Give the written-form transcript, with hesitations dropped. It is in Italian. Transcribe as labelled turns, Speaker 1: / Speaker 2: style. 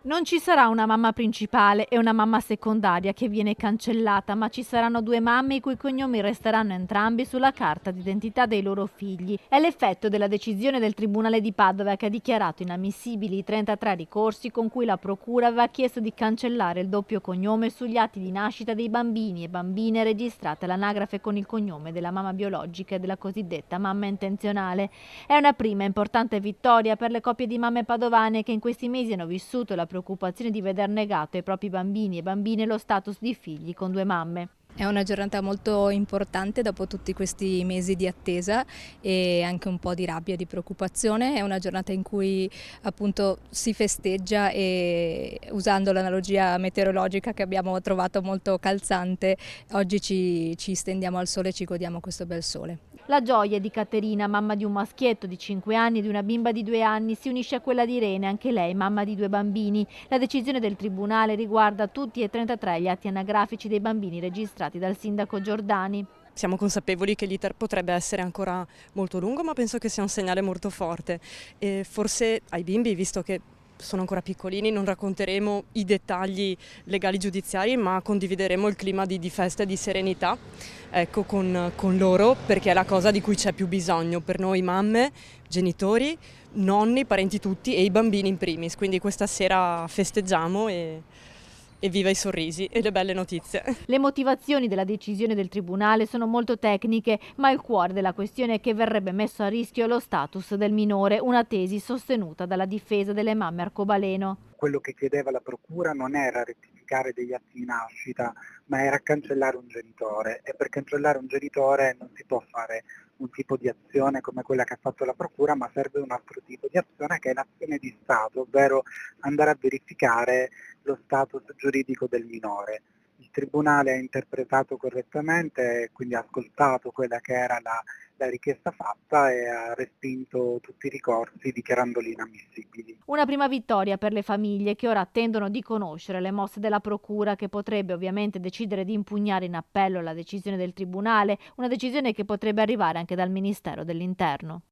Speaker 1: Non ci sarà una mamma principale e una mamma secondaria che viene cancellata, ma ci saranno due mamme i cui cognomi resteranno entrambi sulla carta d'identità dei loro figli. È l'effetto della decisione del Tribunale di Padova che ha dichiarato inammissibili i 33 ricorsi con cui la Procura aveva chiesto di cancellare il doppio cognome sugli atti di nascita dei bambini e bambine registrate all'anagrafe con il cognome della mamma biologica e della cosiddetta mamma intenzionale. È una prima importante vittoria per le coppie di mamme padovane che in questi mesi hanno vissuto la preoccupazione di veder negato ai propri bambini e bambine lo status di figli con due mamme.
Speaker 2: È una giornata molto importante dopo tutti questi mesi di attesa e anche un po' di rabbia e di preoccupazione. È una giornata in cui appunto si festeggia e, usando l'analogia meteorologica che abbiamo trovato molto calzante, oggi ci stendiamo al sole e ci godiamo questo bel sole.
Speaker 1: La gioia di Caterina, mamma di un maschietto di 5 anni e di una bimba di 2 anni, si unisce a quella di Irene, anche lei mamma di 2 bambini. La decisione del Tribunale riguarda tutti e 33 gli atti anagrafici dei bambini registrati dal sindaco Giordani.
Speaker 3: Siamo consapevoli che l'iter potrebbe essere ancora molto lungo, ma penso che sia un segnale molto forte. E forse ai bimbi, visto che sono ancora piccolini, non racconteremo i dettagli legali giudiziari, ma condivideremo il clima di festa e di serenità, ecco, con loro, perché è la cosa di cui c'è più bisogno per noi mamme, genitori, nonni, parenti tutti e i bambini in primis. Quindi questa sera festeggiamo e viva i sorrisi e le belle notizie.
Speaker 1: Le motivazioni della decisione del Tribunale sono molto tecniche, ma il cuore della questione è che verrebbe messo a rischio lo status del minore, una tesi sostenuta dalla difesa delle mamme arcobaleno.
Speaker 4: Quello che chiedeva la Procura non era rettificare degli atti di nascita, ma era cancellare un genitore, e per cancellare un genitore non si può fare un tipo di azione come quella che ha fatto la Procura, ma serve un altro tipo di azione che è l'azione di Stato, ovvero andare a verificare lo status giuridico del minore. Il Tribunale ha interpretato correttamente, quindi ha ascoltato quella che era la richiesta fatta e ha respinto tutti i ricorsi dichiarandoli inammissibili.
Speaker 1: Una prima vittoria per le famiglie che ora attendono di conoscere le mosse della Procura, che potrebbe ovviamente decidere di impugnare in appello la decisione del Tribunale, una decisione che potrebbe arrivare anche dal Ministero dell'Interno.